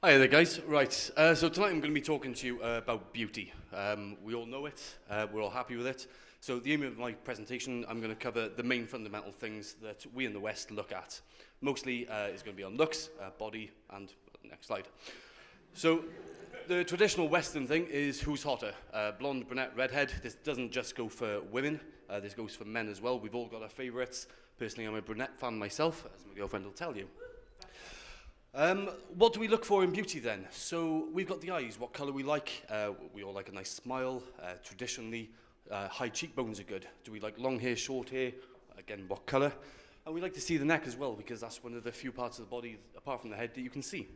Hi there, guys. Right, so tonight I'm going to be talking to you about beauty. We all know it, we're all happy with it. So the aim of my presentation, I'm going to cover the main fundamental things that we in the West look at. Mostly it's going to be on looks, body, and next slide. So the traditional Western thing is who's hotter, blonde, brunette, redhead. This doesn't just go for women, this goes for men as well. We've all got our favourites. Personally, I'm a brunette fan myself, as my girlfriend will tell you. What do we look for in beauty then? So we've got the eyes, what colour we like. We all like a nice smile. Traditionally, high cheekbones are good. Do we like long hair, short hair? Again, what colour? And we like to see the neck as well, because that's one of the few parts of the body, apart from the head, that you can see.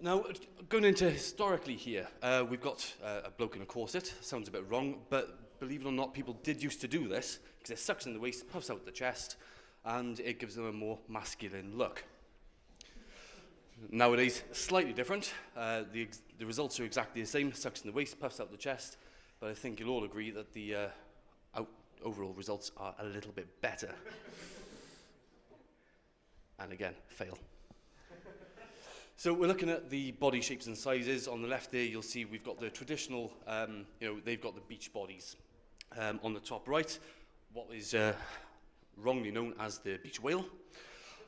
Now, going into historically here, we've got a bloke in a corset. Sounds a bit wrong, but believe it or not, people did used to do this, because it sucks in the waist, puffs out the chest, and it gives them a more masculine look. Nowadays, slightly different. The results are exactly the same. Sucks in the waist, puffs out the chest. But I think you'll all agree that the overall results are a little bit better. And again, fail. So we're looking at the body shapes and sizes. On the left there, you'll see we've got the traditional, they've got the beach bodies. On the top right, what is wrongly known as the beach whale.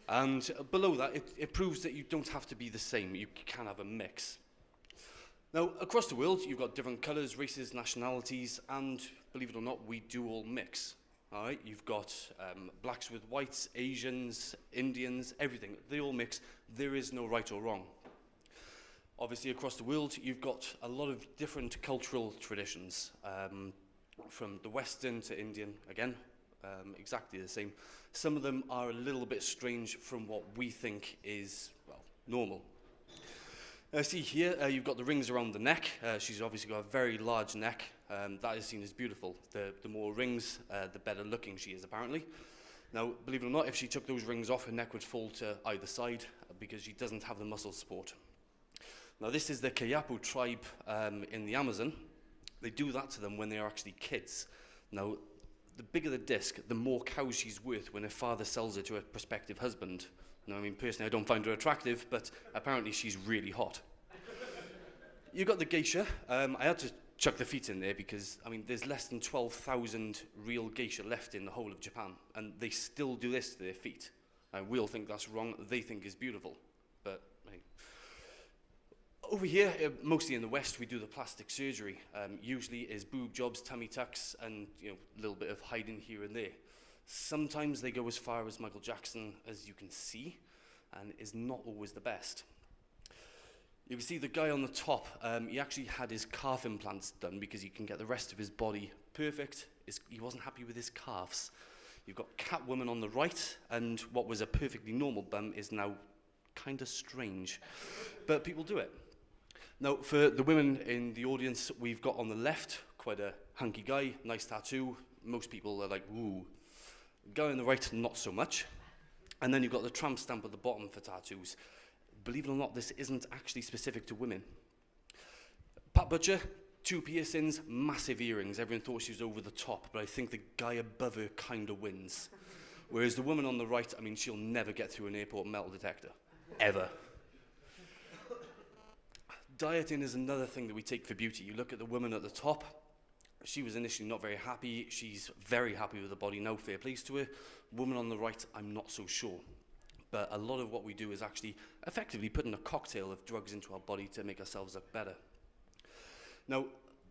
And below that, it proves that you don't have to be the same. You can have a mix. Now, across the world, you've got different colours, races, nationalities, and believe it or not, we do all mix. All right, you've got blacks with whites, Asians, Indians, everything. They all mix. There is no right or wrong. Obviously, across the world, you've got a lot of different cultural traditions, from the Western to Indian, again. Exactly the same. Some of them are a little bit strange from what we think is, well, normal. See here, you've got the rings around the neck. She's obviously got a very large neck. That is seen as beautiful. The more rings, the better looking she is, apparently. Now, believe it or not, if she took those rings off, her neck would fall to either side because she doesn't have the muscle support. Now, this is the Kayapo tribe in the Amazon. They do that to them when they are actually kids. Now, the bigger the disc, the more cows she's worth when her father sells her to a prospective husband. Now, I mean, personally, I don't find her attractive, but apparently she's really hot. You've got the geisha. I had to chuck the feet in there because, I mean, there's less than 12,000 real geisha left in the whole of Japan, and they still do this to their feet. We all think that's wrong. They think it's beautiful, but hey. Over here, mostly in the West, we do the plastic surgery. Usually is boob jobs, tummy tucks, and a little bit of hiding here and there. Sometimes they go as far as Michael Jackson, as you can see, and is not always the best. You can see the guy on the top, he actually had his calf implants done because he can get the rest of his body perfect. He wasn't happy with his calves. You've got Catwoman on the right, and what was a perfectly normal bum is now kind of strange. But people do it. Now, for the women in the audience, we've got on the left quite a hunky guy, nice tattoo. Most people are like, woo. Guy on the right, not so much. And then you've got the tramp stamp at the bottom for tattoos. Believe it or not, this isn't actually specific to women. Pat Butcher, 2 piercings, massive earrings. Everyone thought she was over the top, but I think the guy above her kind of wins. Whereas the woman on the right, I mean, she'll never get through an airport metal detector. Ever. Dieting is another thing that we take for beauty. You look at the woman at the top. She was initially not very happy. She's very happy with the body now, fair plays to her. Woman on the right, I'm not so sure. But a lot of what we do is actually effectively putting a cocktail of drugs into our body to make ourselves look better. Now,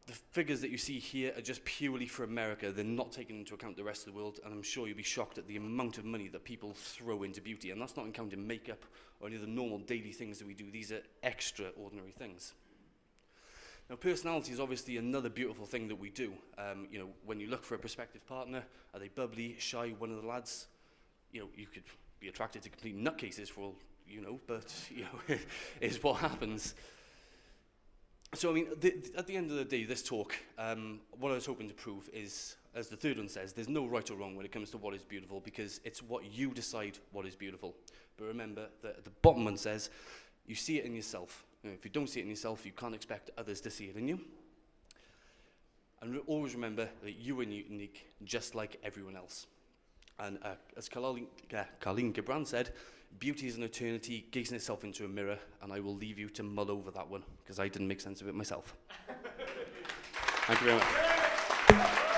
the figures that you see here are just purely for America. They're not taking into account the rest of the world, and I'm sure you'll be shocked at the amount of money that people throw into beauty. And that's not counting makeup or any of the normal daily things that we do. These are extraordinary things. Now, personality is obviously another beautiful thing that we do. When you look for a prospective partner, are they bubbly, shy, one of the lads? You could be attracted to complete nutcases for all but is what happens. So, I mean, at the end of the day, this talk, what I was hoping to prove is, as the third one says, there's no right or wrong when it comes to what is beautiful, because it's what you decide what is beautiful. But remember that the bottom one says, you see it in yourself. If you don't see it in yourself, you can't expect others to see it in you. And always remember that you are unique, just like everyone else. And as Colleen Gibran said, beauty is an eternity gazing itself into a mirror, and I will leave you to mull over that one, because I didn't make sense of it myself. Thank you very much.